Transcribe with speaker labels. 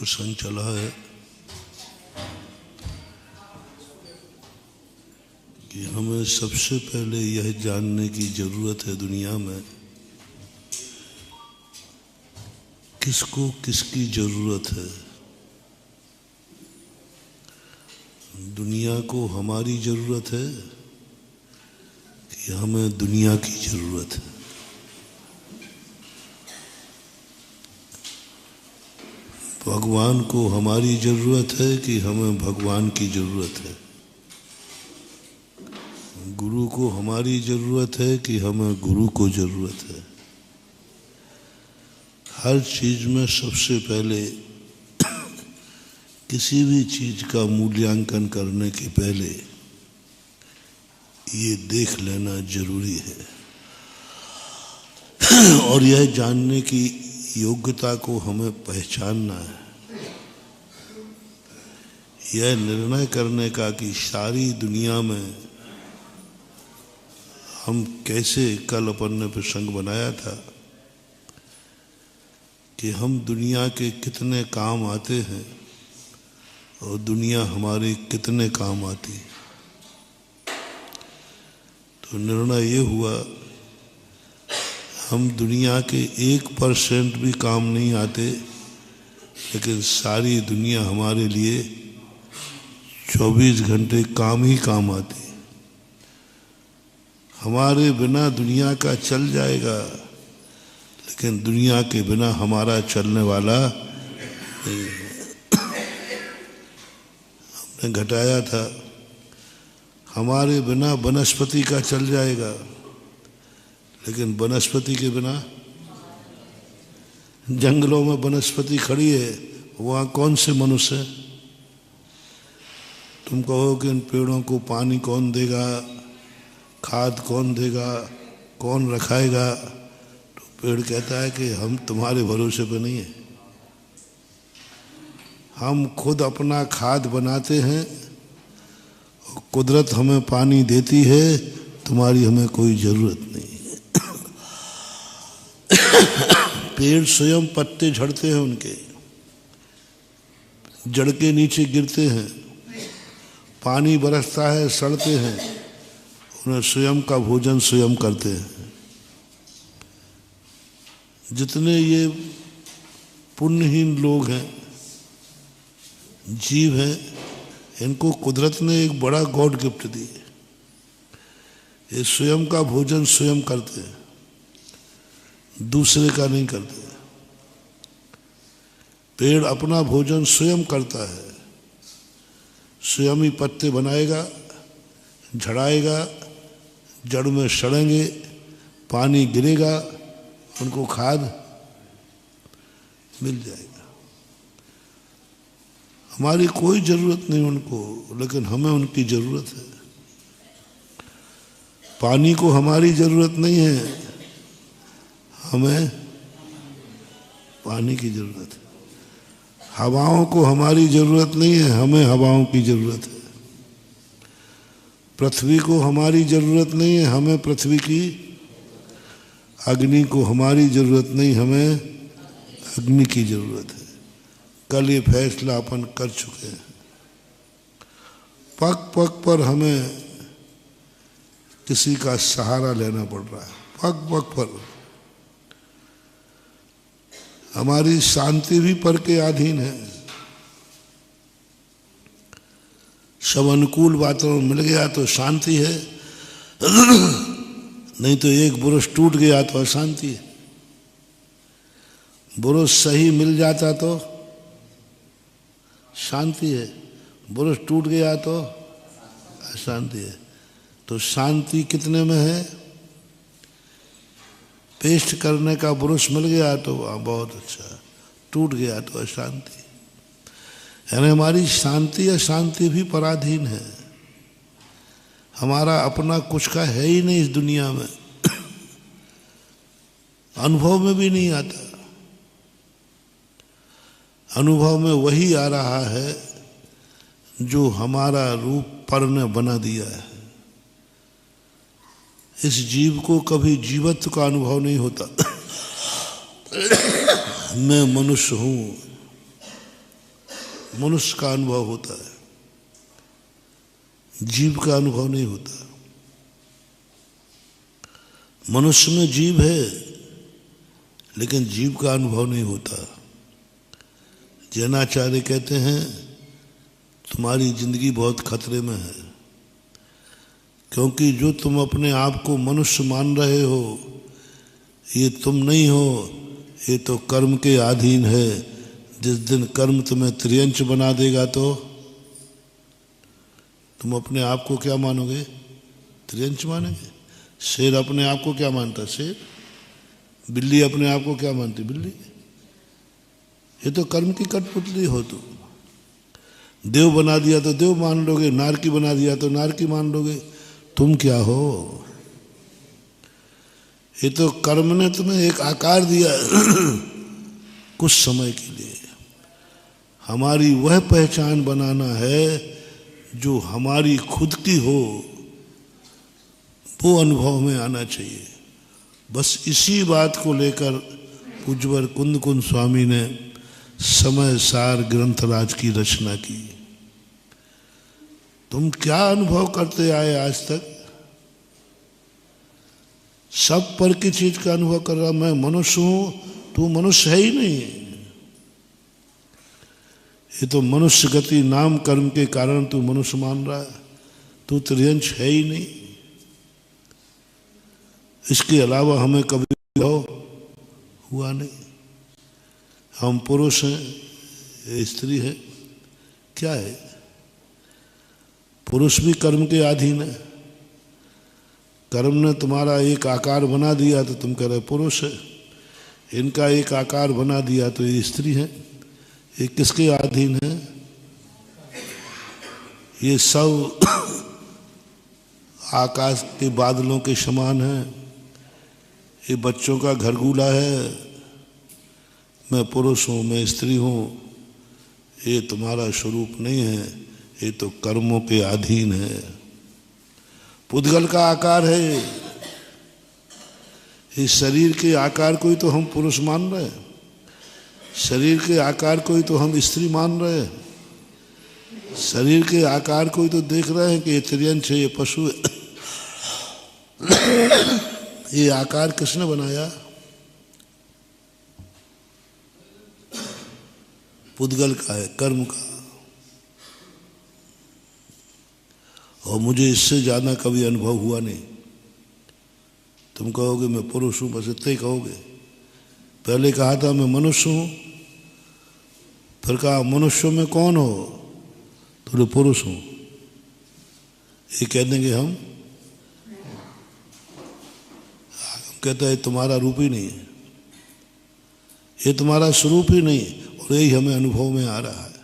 Speaker 1: प्रसंग चला है कि हमें सबसे पहले यह जानने की जरूरत है दुनिया में किसको किसकी जरूरत है। दुनिया को हमारी जरूरत है कि हमें दुनिया की जरूरत है। भगवान को हमारी जरूरत है कि हमें भगवान की जरूरत है। गुरु को हमारी जरूरत है कि हमें गुरु को जरूरत है। हर चीज में सबसे पहले किसी भी चीज का मूल्यांकन करने के पहले ये देख लेना जरूरी है और यह जानने की योग्यता को हमें पहचानना है। यह निर्णय करने का कि सारी दुनिया में हम कैसे, कल अपन ने प्रसंग बनाया था कि हम दुनिया के कितने काम आते हैं और दुनिया हमारे कितने काम आती। तो निर्णय ये हुआ हम दुनिया के 1% भी काम नहीं आते, लेकिन सारी दुनिया हमारे लिए 24 घंटे काम ही काम आती। हमारे बिना दुनिया का चल जाएगा, लेकिन दुनिया के बिना हमारा चलने वाला नहीं है। हमने घटाया था हमारे बिना वनस्पति का चल जाएगा, लेकिन वनस्पति के बिना, जंगलों में वनस्पति खड़ी है, वहाँ कौन से मनुष्य है? तुम कहो कि इन पेड़ों को पानी कौन देगा, खाद कौन देगा, कौन रखाएगा? तो पेड़ कहता है कि हम तुम्हारे भरोसे पे नहीं है, हम खुद अपना खाद बनाते हैं, कुदरत हमें पानी देती है, तुम्हारी हमें कोई जरूरत नहीं है। पेड़ स्वयं पत्ते झड़ते हैं, उनके जड़ के नीचे गिरते हैं, पानी बरसता है, सड़ते हैं, उन्हें स्वयं का भोजन स्वयं करते हैं। जितने ये पुण्यहीन लोग हैं, जीव हैं, इनको कुदरत ने एक बड़ा गॉड गिफ्ट दी है। ये स्वयं का भोजन स्वयं करते हैं, दूसरे का नहीं करते। पेड़ अपना भोजन स्वयं करता है, स्वयं ही पत्ते बनाएगा, झड़ाएगा, जड़ में सड़ेंगे, पानी गिरेगा, उनको खाद मिल जाएगा। हमारी कोई जरूरत नहीं उनको, लेकिन हमें उनकी जरूरत है। पानी को हमारी जरूरत नहीं है, हमें पानी की जरूरत है। हवाओं को हमारी जरूरत नहीं है, हमें हवाओं की जरूरत है। पृथ्वी को हमारी जरूरत नहीं है, हमें पृथ्वी की। अग्नि को हमारी जरूरत नहीं, हमें अग्नि की जरूरत है। कल ये फैसला अपन कर चुके हैं। पग पग पर हमें किसी का सहारा लेना पड़ रहा है। पग पग पर हमारी शांति भी पर के अधीन है। सब अनुकूल वातावरण मिल गया तो शांति है, नहीं तो एक बुरुष टूट गया तो अशांति है। बुरुष सही मिल जाता तो शांति है, बुरुष टूट गया तो अशांति है। तो शांति कितने में है? पेस्ट करने का बुरुष मिल गया तो बहुत अच्छा, टूट गया तो अशांति। यानी हमारी शांति अशांति भी पराधीन है। हमारा अपना कुछ का है ही नहीं इस दुनिया में, अनुभव में भी नहीं आता। अनुभव में वही आ रहा है जो हमारा रूप पर ने बना दिया है। इस जीव को कभी जीवत्व का अनुभव नहीं होता। मैं मनुष्य हूँ, मनुष्य का अनुभव होता है, जीव का अनुभव नहीं होता। मनुष्य में जीव है लेकिन जीव का अनुभव नहीं होता। जैनाचार्य कहते हैं तुम्हारी जिंदगी बहुत खतरे में है, क्योंकि जो तुम अपने आप को मनुष्य मान रहे हो ये तुम नहीं हो, ये तो कर्म के अधीन है। जिस दिन कर्म तुम्हें त्रियंच बना देगा तो तुम अपने आप को क्या मानोगे? त्रियंच मानेंगे। शेर अपने आप को क्या मानता? शेर। बिल्ली अपने आप को क्या मानती? बिल्ली। ये तो कर्म की कठपुतली हो तुम। देव बना दिया तो देव मान लोगे, नारकी बना दिया तो नारकी मान लोगे। तुम क्या हो? ये तो कर्म ने तुम्हें एक आकार दिया कुछ समय के लिए। हमारी वह पहचान बनाना है जो हमारी खुद की हो, वो अनुभव में आना चाहिए। बस इसी बात को लेकर पूज्यवर कुंद कुंद स्वामी ने समय सार ग्रंथराज की रचना की। तुम क्या अनुभव करते आए आज तक? सब पर की चीज का अनुभव कर रहा। मैं मनुष्य हूं, तू मनुष्य है ही नहीं। ये तो मनुष्य गति नाम कर्म के कारण तू मनुष्य मान रहा है, तू त्रियंश है ही नहीं। इसके अलावा हमें कभी हुआ नहीं। हम पुरुष हैं, ये स्त्री है। क्या है? पुरुष भी कर्म के अधीन है। कर्म ने तुम्हारा एक आकार बना दिया तो तुम कह रहे पुरुष है, इनका एक आकार बना दिया तो ये स्त्री है। ये किसके अधीन है? ये सब आकाश के बादलों के समान है। ये बच्चों का घरगूला है। मैं पुरुष हूँ, मैं स्त्री हूँ, ये तुम्हारा स्वरूप नहीं है। ये तो कर्मों के अधीन है। पुद्गल का आकार है। इस शरीर के आकार को ही तो हम पुरुष मान रहे हैं, शरीर के आकार को ही तो हम स्त्री मान रहे हैं, शरीर के आकार को ही तो देख रहे हैं कि ये त्रियंश है, ये पशु है। ये आकार किसने बनाया? पुद्गल का है, कर्म का। और मुझे इससे ज्यादा कभी अनुभव हुआ नहीं। तुम कहोगे मैं पुरुष हूं, बस इतना ही कहोगे। पहले कहा था मैं मनुष्य हूं, फिर कहा मनुष्यों में कौन हो? तो पुरुष हूं। ये कह देंगे हम कहता है तुम्हारा रूप ही नहीं है, ये तुम्हारा स्वरूप ही नहीं। और यही हमें अनुभव में आ रहा है।